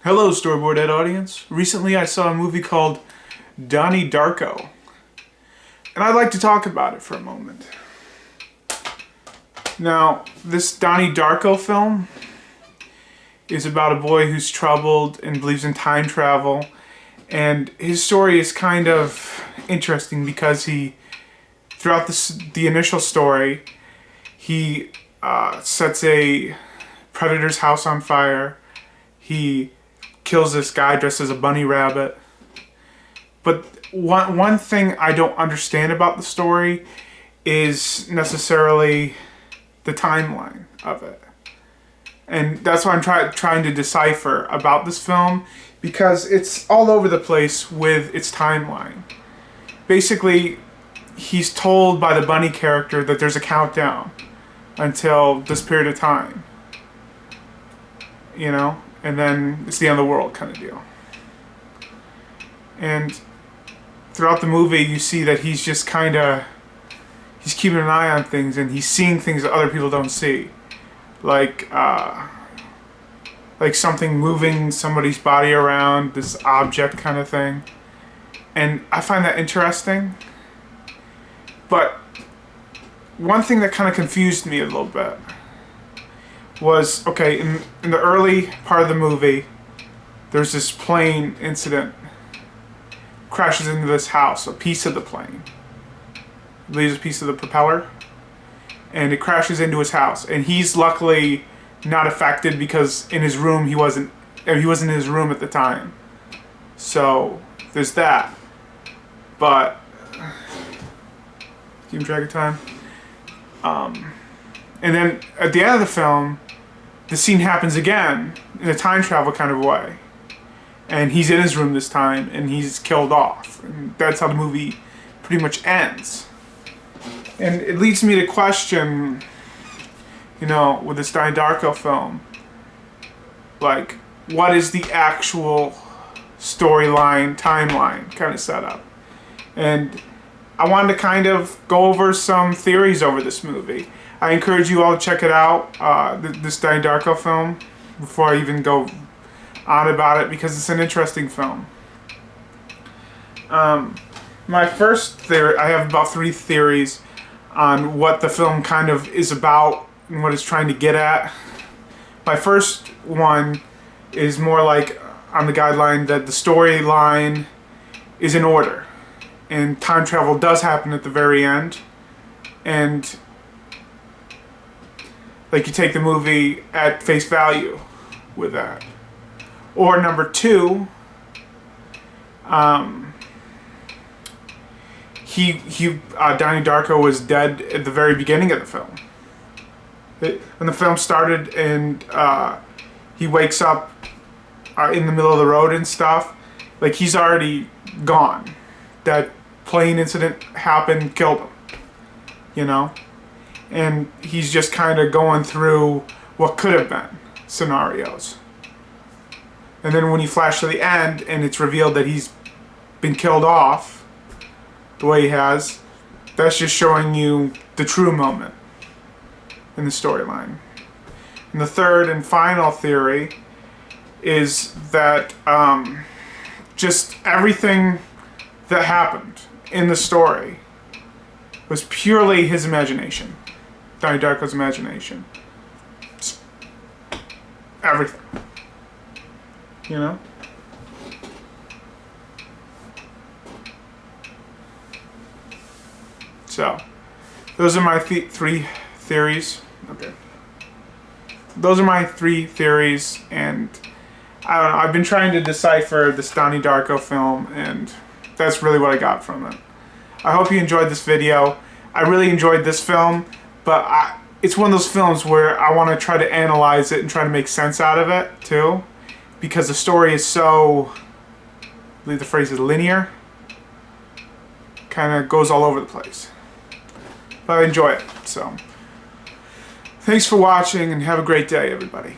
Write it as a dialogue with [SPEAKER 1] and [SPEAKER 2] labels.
[SPEAKER 1] Hello, Storyboard Ed audience. Recently I saw a movie called Donnie Darko, and I'd like to talk about it for a moment. Now, this Donnie Darko film is about a boy who's troubled and believes in time travel, and his story is kind of interesting because throughout the initial story, he sets a predator's house on fire. He kills this guy dressed as a bunny rabbit. But one thing I don't understand about the story is necessarily the timeline of it. And that's what I'm trying to decipher about this film, because it's all over the place with its timeline. Basically, he's told by the bunny character that there's a countdown until this period of time. You know? And then it's the end of the world kind of deal. And throughout the movie, you see that he's just he's keeping an eye on things, and he's seeing things that other people don't see. Like something moving somebody's body around, this object kind of thing. And I find that interesting. But one thing that kind of confused me a little bit was, okay, in the early part of the movie, there's this plane incident. Crashes into this house, a piece of the plane. Leaves a piece of the propeller. And it crashes into his house. And he's luckily not affected because in his room he wasn't in his room at the time. So there's that. But keep track of time. And then at the end of the film, the scene happens again in a time travel kind of way. And he's in his room this time, and he's killed off. And that's how the movie pretty much ends. And it leads me to question, with this Donnie Darko film, like, what is the actual storyline, timeline kind of setup? And I wanted to kind of go over some theories over this movie. I encourage you all to check it out, this Donnie Darko film, before I even go on about it, because it's an interesting film. My first theory, I have about 3 theories on what the film kind of is about and what it's trying to get at. My first one is more like on the guideline that the storyline is in order, and time travel does happen at the very end, and like you take the movie at face value with that. Or number 2, Donnie Darko was dead at the very beginning of the film. When the film started and he wakes up in the middle of the road and stuff, like, he's already gone. That plane incident happened, killed him, and he's just kind of going through what could have been scenarios. And then when you flash to the end and it's revealed that he's been killed off the way he has, that's just showing you the true moment in the storyline. And the third and final theory is that just everything that happened in the story was purely his imagination. Donnie Darko's imagination. Just everything. So, those are my 3 theories. Okay. Those are my 3 theories, and I don't know, I've been trying to decipher this Donnie Darko film, and that's really what I got from it. I hope you enjoyed this video. I really enjoyed this film, but it's one of those films where I want to try to analyze it and try to make sense out of it, too. Because the story is so, I believe the phrase is linear, kind of goes all over the place. But I enjoy it, so. Thanks for watching, and have a great day, everybody.